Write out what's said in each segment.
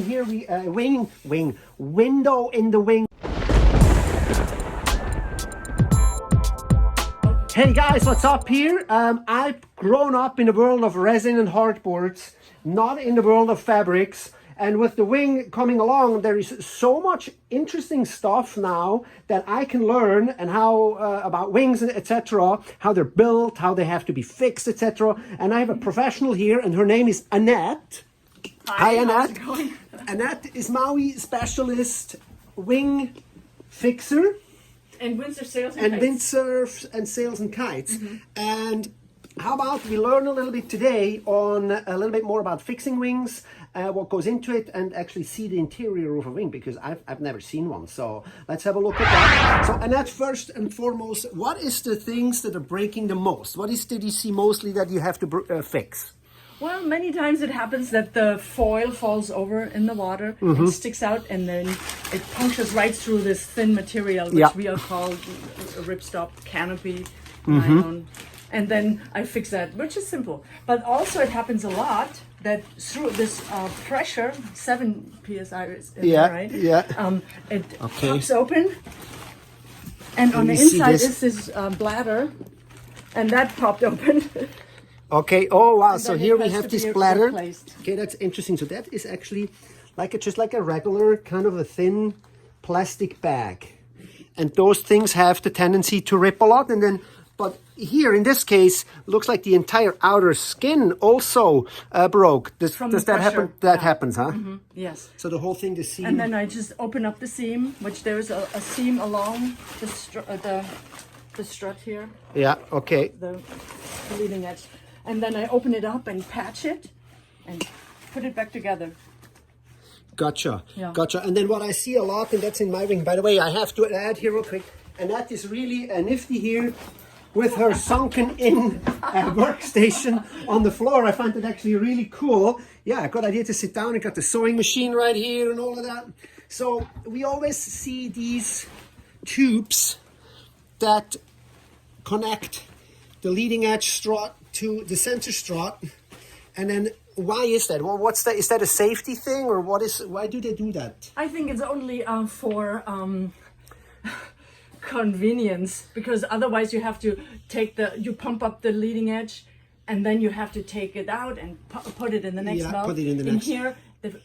Here we window in the wing. Hey guys, what's up here? I've grown up in the world of resin and hardboards, not in the world of fabrics. And with the wing coming along, there is so much interesting stuff now that I can learn and how about wings, etc., how they're built, how they have to be fixed, etc. And I have a professional here, and her name is Annette. Hi Annette. How's it going? Annette is Mauis specialist wing fixer. And windsurf sails and windsurf and sails and kites. And how about we learn a little bit today on a little bit more about fixing wings, what goes into it, and actually see the interior of a wing, because I've never seen one. So let's have a look at that. So Annette, first and foremost, what is the things that are breaking the most? What is did you see mostly that you have to fix? Well, many times it happens that the foil falls over in the water and sticks out, and then it punctures right through this thin material, which we are called a ripstop, canopy, nylon. And then I fix that, which is simple. But also it happens a lot that through this pressure, 7 psi is in there, right? It pops open, and on the inside is this bladder, and that popped open. Okay. Oh wow! So here we have this bladder. Okay, that's interesting. So that is actually just like a regular kind of a thin plastic bag, and those things have the tendency to rip a lot. And then, but here in this case, looks like the entire outer skin also broke. Does that happen? That happens, huh? Yes. So the whole thing, the seam. And then I just open up the seam, which there is a seam along the strut here. Yeah. Okay. The leading edge. And then I open it up and patch it and put it back together. Gotcha. Yeah. Gotcha. And then what I see a lot, and that's in my wing, by the way, I have to add here real quick, and that is really nifty here with her sunken in workstation on the floor. I find it actually really cool. Yeah, good idea to sit down. I got the sewing machine right here and all of that. So we always see these tubes that connect the leading edge strut to the center strut, and then why is that? Well, what's that? Is that a safety thing, or why do they do that? I think it's only for convenience, because otherwise you have to you pump up the leading edge, and then you have to take it out and put it in the next valve. Put it in the next. Here,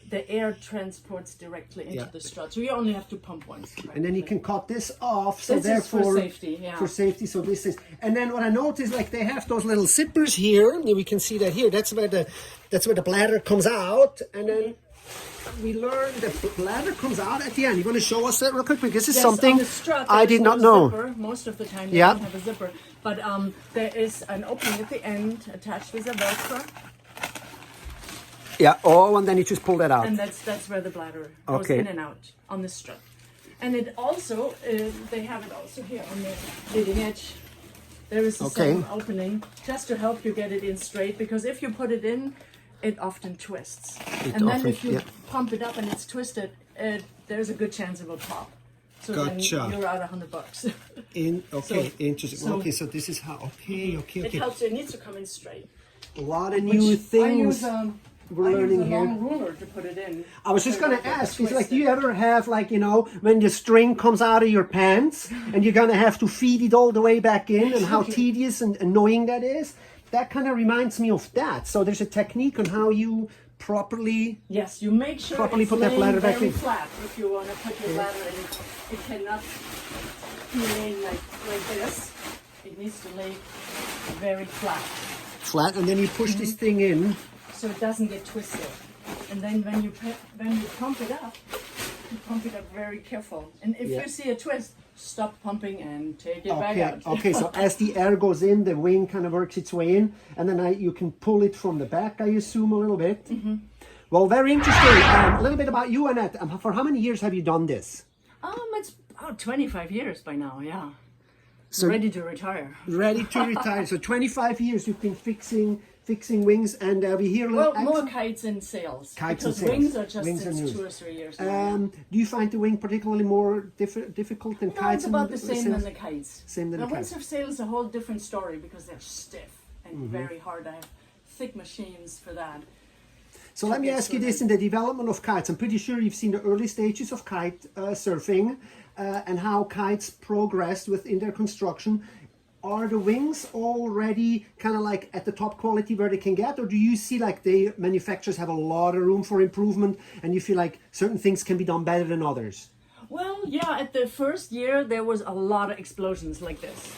the air transports directly into the strut, so you only have to pump once. Right? And then you can cut this off, so this therefore is for safety. Yeah. For safety. So this is, and then what I noticed, like they have those little zippers here. We can see that here. That's where the bladder comes out, and then we learned that the bladder comes out at the end. You want to show us that real quick, because this is something on the strut, I did not know. Zipper. Most of the time they don't have a zipper, but there is an opening at the end attached with a Velcro. Yeah. Oh, and then you just pull that out. And that's where the bladder goes in and out on the strut. And it also, they have it also here on the leading edge. There is the same opening, just to help you get it in straight, because if you put it in, it often twists. And then if you pump it up and it's twisted, there's a good chance it will pop. So then you're out $100. Interesting. So this is how. Okay. It helps you. It needs to come in straight. A lot of new things. We're learning here. I use a here. long ruler to put it in. I was just going to ask, is like, do you ever have, like, when the string comes out of your pants and you're going to have to feed it all the way back in, and how tedious and annoying that is? That kind of reminds me of that. So there's a technique on how you properly you make sure properly it's put that bladder back in. Flat if you want to put your bladder in. It cannot be laying like this. It needs to lay very flat. And then you push this thing in, so it doesn't get twisted. And then when you pump it up, you pump it up very careful. And if you see a twist, stop pumping and take it back out. Okay, so as the air goes in, the wing kind of works its way in, and then you can pull it from the back, I assume, a little bit. Well, very interesting. A little bit about you, Annette. For how many years have you done this? It's about 25 years by now, yeah. So ready to retire. Ready to retire. So 25 years you've been fixing wings, and we hear more kites and sails. Because wings are just since 2 or 3 years now. Do you find the wing particularly more difficult than kites? It's about the same than the kites. Same than the kites. Windsurf sail is a whole different story, because they're stiff and very hard. I have thick machines for that. So let me ask you this, in the development of kites, I'm pretty sure you've seen the early stages of kite surfing and how kites progressed within their construction. Are the wings already kind of like at the top quality where they can get, or do you see like the manufacturers have a lot of room for improvement and you feel like certain things can be done better than others? Well, yeah, at the first year there was a lot of explosions like this.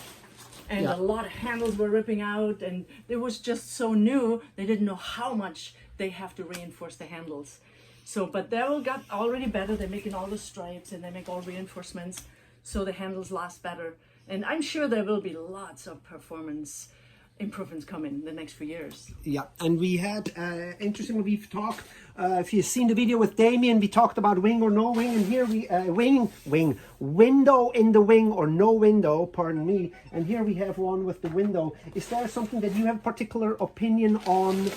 And a lot of handles were ripping out, and it was just so new, they didn't know how much they have to reinforce the handles. So, but they all got already better. They're making all the stripes and they make all reinforcements so the handles last better. And I'm sure there will be lots of performance improvements coming in the next few years. Yeah, and we had, interestingly, we've talked, if you've seen the video with Damien, we talked about wing or no wing, and here we, window in the wing or no window, pardon me, and here we have one with the window. Is there something that you have particular opinion on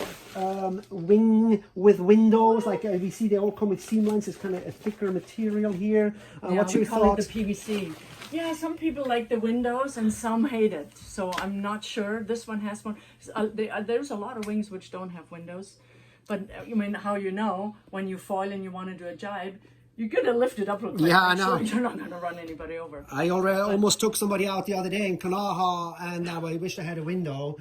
wing with windows? Like we see they all come with seam lines, it's kind of a thicker material here. What's your thoughts? The PVC. Yeah, some people like the windows and some hate it. So I'm not sure. This one has one. There's a lot of wings which don't have windows. But I mean, how you know when you foil and you want to do a jibe, you're going to lift it up real quick. Yeah, I know. Sure you're not going to run anybody over. I almost took somebody out the other day in Kanaha, and I wish I had a window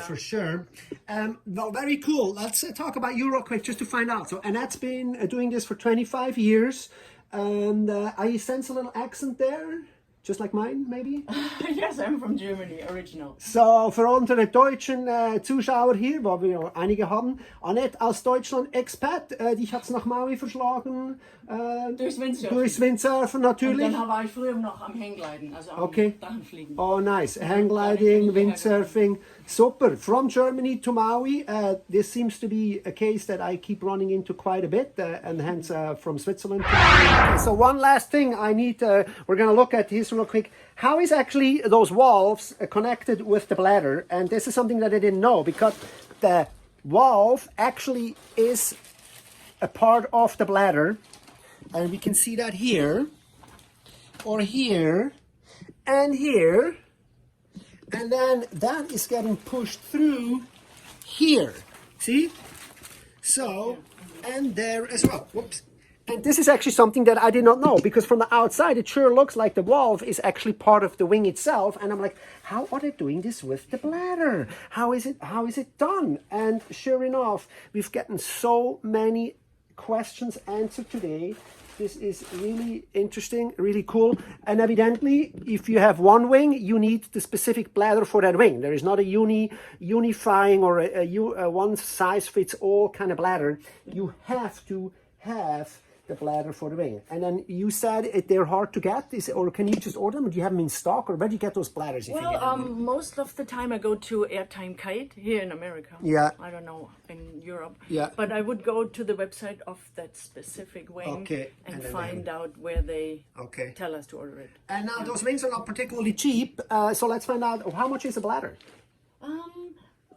for sure. Well, very cool. Let's talk about you real quick just to find out. So Annette's been doing this for 25 years. And I sense a little accent there. Just like mine, maybe? Yes, I'm from Germany, original. So, für unsere deutschen Zuschauer hier, wo wir einige haben, Annette aus Deutschland, Expat, dich hat's nach Maui verschlagen. Durchs Windsurfen. Durchs Windsurfen, natürlich. Und dann war ich früher noch am Hanggliden, also am Drachenfliegen. Oh, nice. Hanggliding, windsurfing. Super. From Germany to Maui. This seems to be a case that I keep running into quite a bit, and hence from Switzerland to Maui. So one last thing I need, we're going to look at this real quick. How is actually those valves connected with the bladder? And this is something that I didn't know, because the valve actually is a part of the bladder. And we can see that here, or here, and here. And then that is getting pushed through here. See? So, and there as well. Whoops. And this is actually something that I did not know, because from the outside it sure looks like the valve is actually part of the wing itself. And I'm like, how are they doing this with the bladder? How is it done? And sure enough, we've gotten so many questions answered today. This is really interesting, really cool. And evidently, if you have one wing, you need the specific bladder for that wing. There is not a unifying or a one-size-fits-all kind of bladder. You have to have the bladder for the wing. And then you said they're hard to get, or can you just order them? Or do you have them in stock, or where do you get those bladders? Well, most of the time I go to Airtime Kite here in America. Yeah. I don't know in Europe. Yeah. But I would go to the website of that specific wing and find out where they tell us to order it. And now those wings are not particularly cheap. So let's find out, how much is a bladder?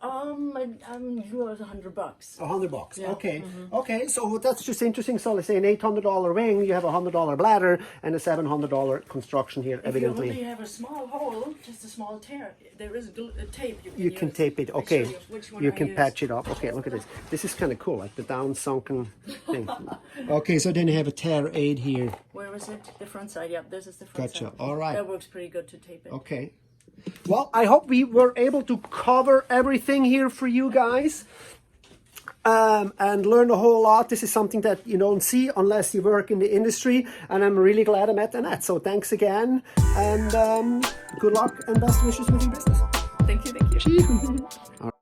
It was $100. $100. Yeah. Okay. Okay. So that's just interesting. So let's say an $800 wing, you have a $100 bladder and a $700 construction here. Evidently. If you only have a small hole, just a small tear, there is a tape you can tape it. Okay. You can patch it up. Okay. Look at this. This is kind of cool, like the down sunken thing. Okay. So then you have a tear aid here. Where is it? The front side. Yeah. This is the front side. Gotcha. All right. That works pretty good to tape it. Okay. Well, I hope we were able to cover everything here for you guys and learn a whole lot. This is something that you don't see unless you work in the industry, and I'm really glad I met Annette. So thanks again, and good luck and best wishes with your business. Thank you. Cheers.